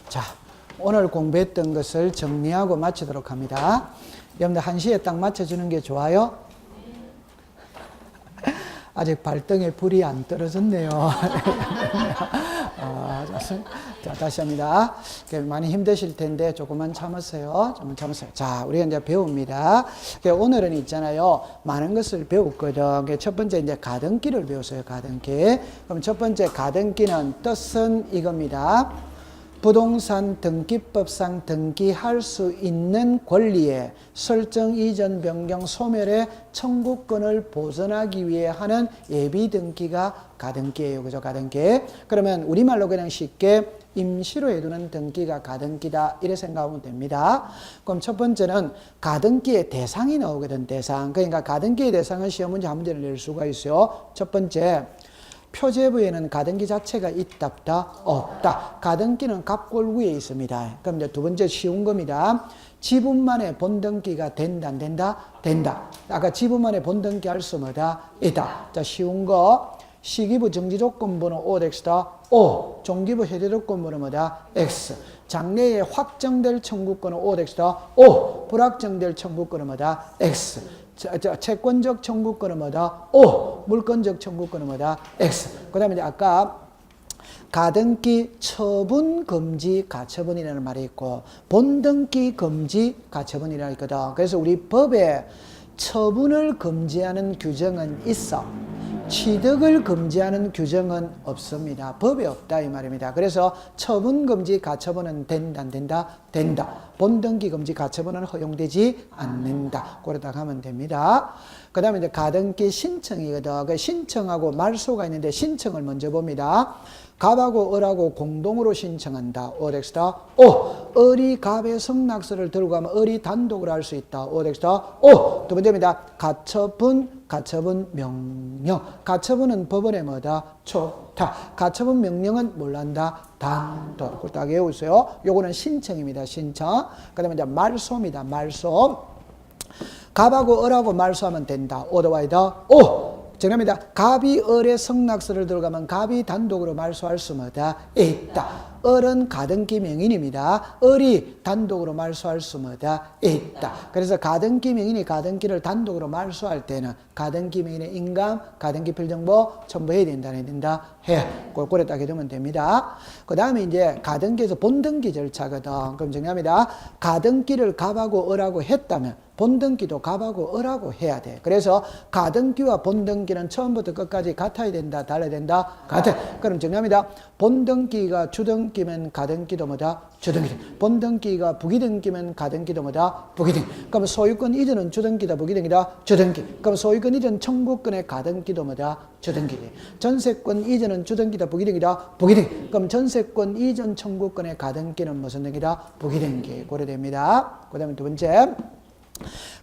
자, 오늘 공부했던 것을 정리하고 마치도록 합니다. 여러분들 1시에 딱 맞춰주는 게 좋아요? 아직 발등에 불이 안 떨어졌네요. 자, 다시 합니다. 많이 힘드실 텐데 조금만 참으세요. 조금만 참으세요. 자, 우리가 이제 배웁니다. 오늘은 있잖아요. 많은 것을 배웠거든. 첫 번째 이제 가등기를 배웠어요. 가등기. 그럼 첫 번째 가등기는 뜻은 이겁니다. 부동산 등기법상 등기할 수 있는 권리의 설정 이전 변경 소멸의 청구권을 보전하기 위해 하는 예비 등기가 가등기예요. 그죠? 가등기. 그러면 우리말로 그냥 쉽게 임시로 해두는 등기가 가등기다. 이렇게 생각하면 됩니다. 그럼 첫 번째는 가등기의 대상이 나오거든. 대상. 그러니까 가등기의 대상은 시험 문제 한 문제를 낼 수가 있어요. 첫 번째, 표제부에는 가등기 자체가 있다 없다. 가등기는 갑골구에 있습니다. 그럼 이제 두 번째 쉬운 겁니다. 지분만의 본등기가 된다 안 된다? 된다. 아까 지분만의 본등기 할 수 뭐다? 있다. 자, 쉬운 거. 시기부 정지조건부는 OX다. O. 종기부 해제조건부는 뭐다? X. 장래에 확정될 청구권은 OX다. O. 불확정될 청구권은 뭐다? X. 채권적 청구권은 뭐다? O. 물권적 청구권은 뭐다? X. 그 다음에 아까 가등기 처분 금지 가처분이라는 말이 있고 본등기 금지 가처분이라는 있거든. 그래서 우리 법에 처분을 금지하는 규정은 있어. 취득을 금지하는 규정은 없습니다. 법에 없다 이 말입니다. 그래서 처분 금지 가처분은 된다 안 된다? 된다. 본등기 금지 가처분은 허용되지 않는다. 그러다가 하면 됩니다. 그 다음에 이제 가등기 신청이거든. 그 신청하고 말소가 있는데 신청을 먼저 봅니다. 갑하고 을하고 공동으로 신청한다. OX다. O. 을이 갑의 승낙서를 들고 가면 을이 단독으로 할 수 있다. OX다. O. 두 번째입니다. 가처분, 가처분 명령. 가처분은 법원의 뭐다? 촉탁. 가처분 명령은 뭘한다? 단독. 그걸 딱 외우세요. 요거는 신청입니다. 신청. 그 다음에 이제 말소입니다. 말소. 갑하고 을하고 말소하면 된다. 오더와이더. O. 정답입니다. 갑이 을의 승낙서를 들어가면 갑이 단독으로 말소할 수 뭐다? 있다. 을은 가등기 명인입니다. 을이 단독으로 말소할 수 뭐다? 있다. 그래서 가등기 명인이 가등기를 단독으로 말소할 때는 가등기 명인의 인감, 가등기 필정보 첨부해야 된다. 해야 된다. 해. 꼴꼴에 딱 해두면 됩니다. 그 다음에 이제 가등기에서 본등기 절차거든. 그럼 정답입니다. 가등기를 갑하고 을하고 했다면 본등기도 갑하고 을하고 해야 돼. 그래서 가등기와 본등기는 처음부터 끝까지 같아야 된다, 달라야 된다, 같아. 그럼 정답입니다. 본등기가 주등기면 가등기도 뭐다? 주등기. 본등기가 부기등기면 가등기도 뭐다? 부기등. 그럼 소유권 이전은 주등기다, 부기등기다, 주등기. 그럼 소유권 이전 청구권의 가등기도 뭐다? 주등기. 전세권 이전은 주등기다, 부기등기다, 부기등. 그럼 전세권 이전 청구권의 가등기는 무슨 등기다? 부기등기. 고려됩니다. 그 다음에 두 번째.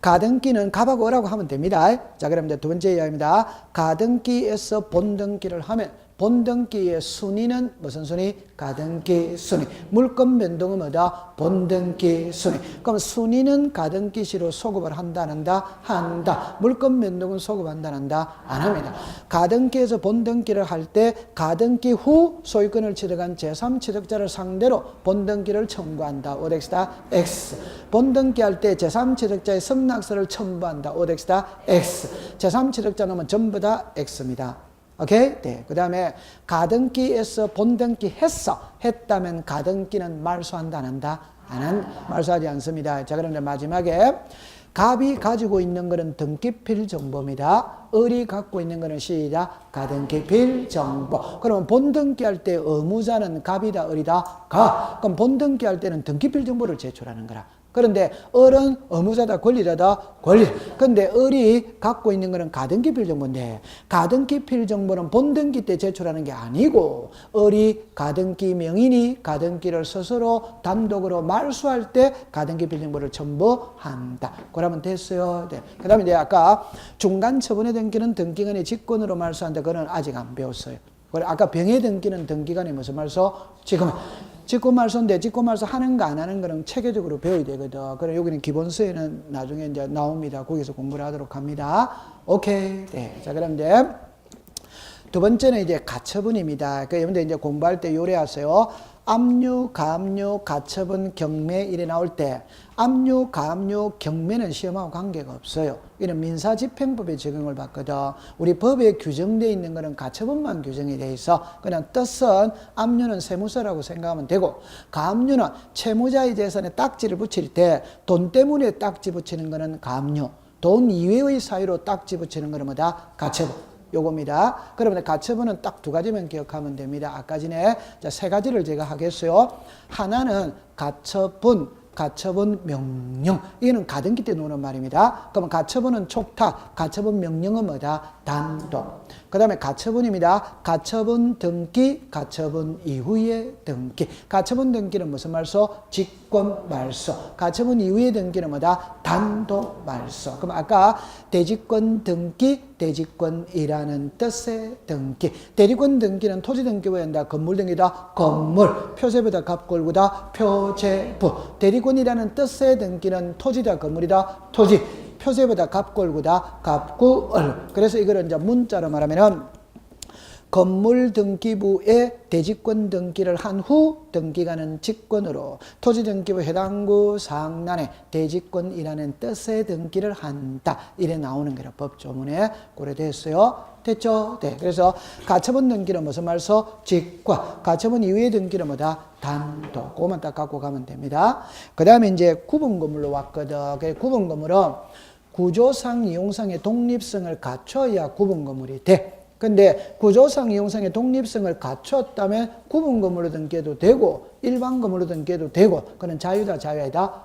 가등기는 갑하고 을하고 하면 됩니다. 자, 그럼 이제 두 번째 이야기입니다. 가등기에서 본등기를 하면 본등기의 순위는 무슨 순위? 가등기 순위. 물권 변동은 뭐다? 본등기 순위. 그럼 순위는 가등기 시로 소급을 한다, 안 한다? 한다. 물권 변동은 소급한다, 안 한다? 안 합니다. 가등기에서 본등기를 할 때 가등기 후 소유권을 취득한 제3취득자를 상대로 본등기를 청구한다. OX다. X. 본등기 할 때 제3취득자의 승낙서를 첨부한다. OX다. X. 제3취득자 놈은 전부 다 X입니다. 오케이? 네. 그 다음에 가등기에서 본등기 했다면 가등기는 말소한다, 안 한다? 안 한, 말소하지 않습니다. 자, 그런데 마지막에 갑이 가지고 있는 것은 등기필 정보입니다. 을이 갖고 있는 것은 시작 가등기필 정보. 그러면 본등기 할 때 의무자는 갑이다, 을이다? 가. 그럼 본등기 할 때는 등기필 정보를 제출하는 거라. 그런데 을은 의무자다, 권리자다, 권리. 그런데 을이 갖고 있는 것은 가등기필 정보인데 가등기필 정보는 본등기 때 제출하는 게 아니고 을이 가등기 명인이 가등기를 스스로 단독으로 말소할 때 가등기필 정보를 첨부한다. 그러면 됐어요. 네. 그 다음에 이제 아까 중간 처분의 등기는 등기관의 직권으로 말소한다. 그건 아직 안 배웠어요. 아까 병의 등기는 등기관이 무슨 말소? 지금 직권말소인데 직권말소 하는가 안 하는 거는 체계적으로 배워야 되거든. 그래 여기는 기본서에는 나중에 이제 나옵니다. 거기서 공부를 하도록 합니다. 오케이. 네. 자, 그럼 이제 두 번째는 이제 가처분입니다. 그 여러분들 이제 공부할 때 요래하세요. 압류, 가압류, 가처분, 경매 이래 나올 때 압류, 가압류, 경매는 시험하고 관계가 없어요. 이는 민사집행법에 적용을 받거든. 우리 법에 규정되어 있는 것은 가처분만 규정이 되어 있어. 그냥 뜻은 압류는 세무서라고 생각하면 되고, 가압류는 채무자의 재산에 딱지를 붙일 때 돈 때문에 딱지 붙이는 것은 가압류, 돈 이외의 사유로 딱지 붙이는 것은 뭐다? 가처분. 요겁니다. 그러면 가처분은 딱 두 가지만 기억하면 됩니다. 아까 전에 세 가지를 제가 하겠어요. 하나는 가처분 명령. 이거는 가등기 때 노는 말입니다. 그러면 가처분은 촉탁, 가처분 명령은 뭐다? 단독. 그 다음에 가처분입니다. 가처분 등기, 가처분 이후의 등기. 가처분 등기는 무슨 말소? 직권 말소. 가처분 이후의 등기는 뭐다? 단독 말소. 그럼 아까 대직권 등기, 대직권이라는 뜻의 등기. 대리권 등기는 토지 등기보다 한다. 건물 등기다. 건물. 표세보다 갑골구다. 표제부. 대리권이라는 뜻의 등기는 토지다. 건물이다. 토지. 표세보다 갑골구다. 갑구을. 그래서 이거를 이제 문자로 말하면은 건물 등기부에 대직권 등기를 한 후 등기가는 직권으로 토지 등기부 해당구 상란에 대직권이라는 뜻의 등기를 한다. 이래 나오는 거라 법조문에 고려됐어요. 됐죠? 네. 그래서 가처분 등기는 무슨 말소? 직권. 가처분 이후의 등기는 뭐다? 단독. 그것만 딱 갖고 가면 됩니다. 그 다음에 이제 구분 건물로 왔거든. 그 구분 건물은 구조상 이용상의 독립성을 갖춰야 구분 건물이 돼. 근데 구조상 이용상의 독립성을 갖췄다면 구분 건물로 등기해도 되고 일반 건물로 등기해도 되고 그건 자유다 자유이다.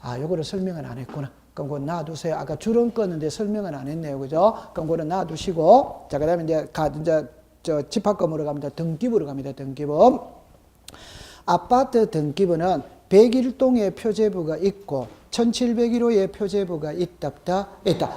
아, 요거를 설명은 안 했구나. 그럼 그거 놔두세요. 아까 줄은 껐는데 설명은 안 했네요. 그죠? 그럼 그거는 놔두시고 자, 그다음에 이제 저 집합 건물로 갑니다. 등기부로 갑니다. 등기부. 아파트 등기부는 101동의 표제부가 있고 1701호의 표제부가 있다.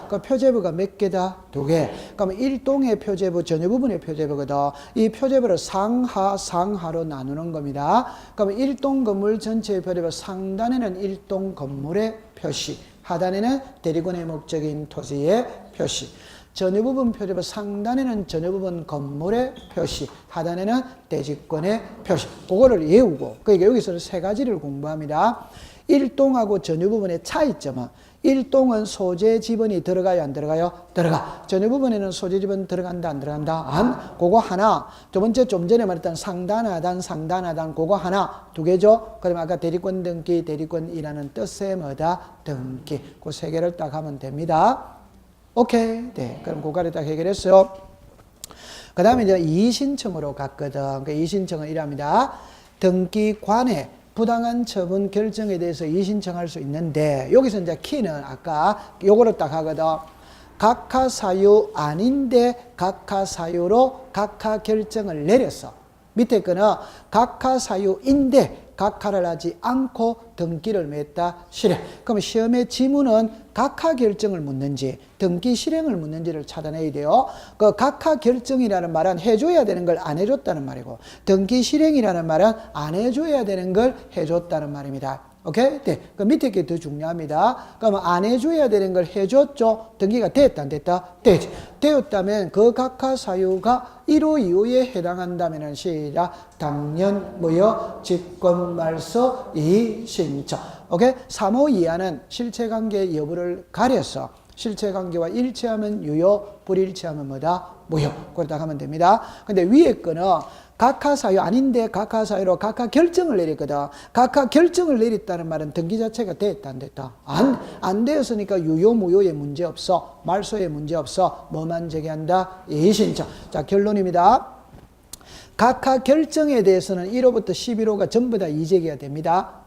그 표제부가 몇 개다? 2개. 그러면 1동의 표제부, 전유 부분의 표제부거든. 이 표제부를 상하로 나누는 겁니다. 그러면 1동 건물 전체의 표제부, 상단에는 1동 건물의 표시, 하단에는 대리권의 목적인 토지의 표시. 전유 부분 표제부, 상단에는 전유 부분 건물의 표시, 하단에는 대지권의 표시. 그거를 외우고, 그러니까 여기서는 세 가지를 공부합니다. 1동하고 전유 부분의 차이점은 1동은 소재 지번이 들어가요, 안 들어가요? 들어가. 전유 부분에는 소재 지번 들어간다, 안 들어간다? 안. 그거 하나. 두 번째 좀 전에 말했던 상단, 하단, 그거 하나. 2개죠? 그러면 아까 대리권 등기, 대리권이라는 뜻의 뭐다? 등기. 그 세 개를 딱 하면 됩니다. 오케이. 네. 그럼 그거를 딱 해결했어요. 그 다음에 이제 이의신청으로 갔거든. 그 이의신청은 이랍니다. 등기관에 부당한 처분 결정에 대해서 이의신청할 수 있는데, 여기서 이제 키는 아까 요거를 딱 하거든. 각하 사유 아닌데 각하 사유로 각하 결정을 내렸어. 밑에 거는 각하 사유인데 각하를 하지 않고 등기를 맺다 실행. 그럼 시험의 지문은 각하 결정을 묻는지 등기 실행을 묻는지를 찾아내야 돼요. 그 각하 결정이라는 말은 해줘야 되는 걸 안 해줬다는 말이고, 등기 실행이라는 말은 안 해줘야 되는 걸 해줬다는 말입니다. 오케이? 네. 그 밑에 게 더 중요합니다. 그러면 안 해줘야 되는 걸 해줬죠? 등기가 됐다, 안 됐다? 되지. 되었다면 그 각하 사유가 1호, 2호에 해당한다면 시작. 당연, 무효, 직권, 말소, 이의신청. 오케이? 3호 이하는 실체관계 여부를 가려서 실체관계와 일치하면 유효, 불일치하면 뭐다? 무효. 그렇다 하면 됩니다. 근데 위에 거는 각하 사유 아닌데 각하 사유로 각하 결정을 내렸거든. 각하 결정을 내렸다는 말은 등기 자체가 됐다, 안 됐다? 안 되었으니까 유효, 무효에 문제 없어. 말소에 문제 없어. 뭐만 제기한다? 이의신청. 자, 결론입니다. 각하 결정에 대해서는 1호부터 11호가 전부 다 이의제기가 됩니다.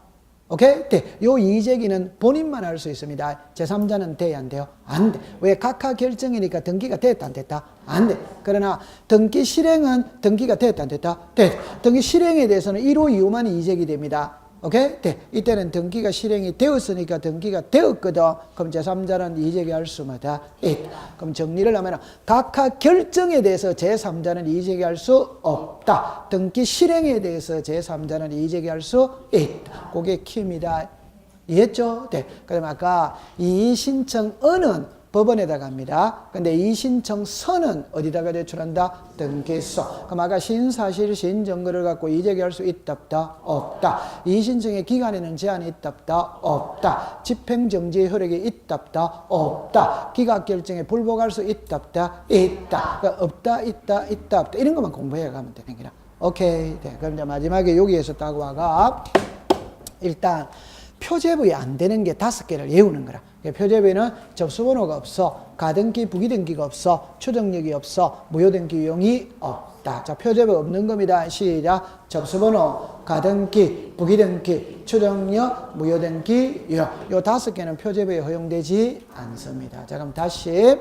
오케이? 네. 요 이의제기는 본인만 할 수 있습니다. 제3자는 돼야 안 돼요? 안 돼. 왜? 각하 결정이니까 등기가 됐다, 안 됐다? 안 돼. 그러나 등기 실행은 등기가 됐다, 안 됐다? 돼. 등기 실행에 대해서는 1호, 2호만 이의제기 됩니다. 오케이? 네. 이때는 등기가 실행이 되었으니까 등기가 되었거든. 그럼 제3자는 이의제기할 수마다 있다. 그럼 정리를 하면 각하 결정에 대해서 제3자는 이의제기할 수 없다. 등기 실행에 대해서 제3자는 이의제기할 수 있다. 그게 키입니다. 이해했죠? 네. 그럼 아까 이의신청은은 법원에다 갑니다. 근데 이 신청서는 어디다가 제출한다? 등기소. 그럼 아까 신사실 신증거를 갖고 이재개할 수 있다 없다? 없다. 이 신청의 기간에는 제한이 있다 없다? 없다. 집행정지의 효력이 있다 없다? 없다. 기각결정에 불복할 수 있다 없다? 있다. 그러니까 없다 있다 있다 없다 이런 것만 공부해 가면 되는 거라. 오케이. 네. 그럼 이제 마지막에 여기에서 따고 와가 일단 표제부에 안 되는 게 5개를 외우는 거라. 표제부에는 접수번호가 없어, 가등기, 부기등기가 없어, 추정력이 없어, 무효등기 유형이 없다. 자, 표제부 없는 겁니다. 시작. 접수번호, 가등기, 부기등기, 추정력, 무효등기 유형. 요 5개는 표제부에 허용되지 않습니다. 자, 그럼 다시.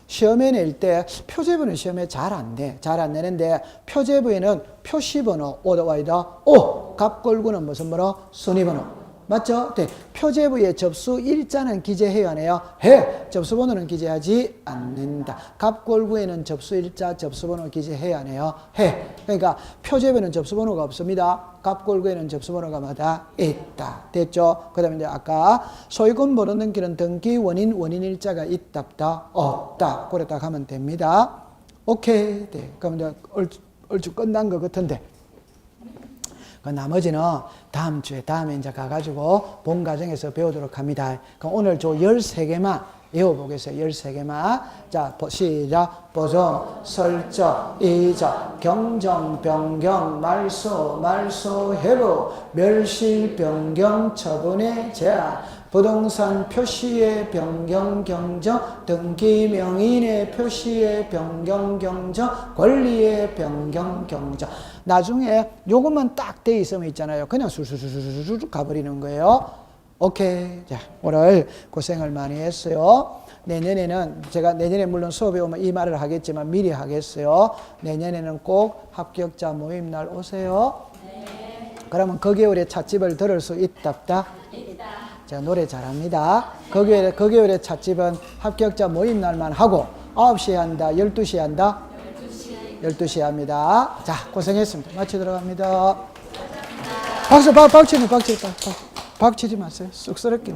시험에 낼 때 표제부는 시험에 잘 안 돼. 잘 안 내는데 표제부에는 표시번호, 오더와이더, 오! 갑골구는 무슨 번호? 순위번호. 맞죠? 네. 표제부에 접수 일자는 기재해야 하네요. 해. 접수번호는 기재하지 않는다. 갑골구에는 접수 일자, 접수번호 기재해야 하네요. 해. 그러니까 표제부는 접수번호가 없습니다. 갑골구에는 접수번호가 마다 있다. 됐죠? 그 다음에 이제 아까 소유권 번호 등기는 등기 원인 일자가 있다, 없다? 없다. 그래 딱 하면 됩니다. 오케이. 네. 그럼 이제 얼추 끝난 것 같은데. 그 나머지는 다음 주에, 다음에 이제 가가지고 본 과정에서 배우도록 합니다. 그럼 오늘 저 13개만 외워보겠어요. 13개만. 자, 시작. 보정, 설정, 이적, 경정, 변경, 말소, 회부, 멸실, 변경, 처분의 제한, 부동산 표시의 변경, 경정, 등기 명인의 표시의 변경, 경정, 권리의 변경, 경정. 나중에 요것만 딱 돼 있으면 있잖아요. 그냥 술술술술술 가버리는 거예요. 오케이. 자, 오늘 고생을 많이 했어요. 내년에는 제가 내년에 물론 수업에 오면 이 말을 하겠지만 미리 하겠어요. 내년에는 꼭 합격자 모임 날 오세요. 네. 그러면 그 겨울에 찻집을 들을 수 있다 없다? 있다. 제가 노래 잘합니다. 그 겨울에 찻집은 합격자 모임 날만 하고 9시에 한다, 12시에 한다? 12시에 합니다. 자, 고생했습니다. 마치 들어갑니다. 박수, 박치지 마세요. 쑥스럽게.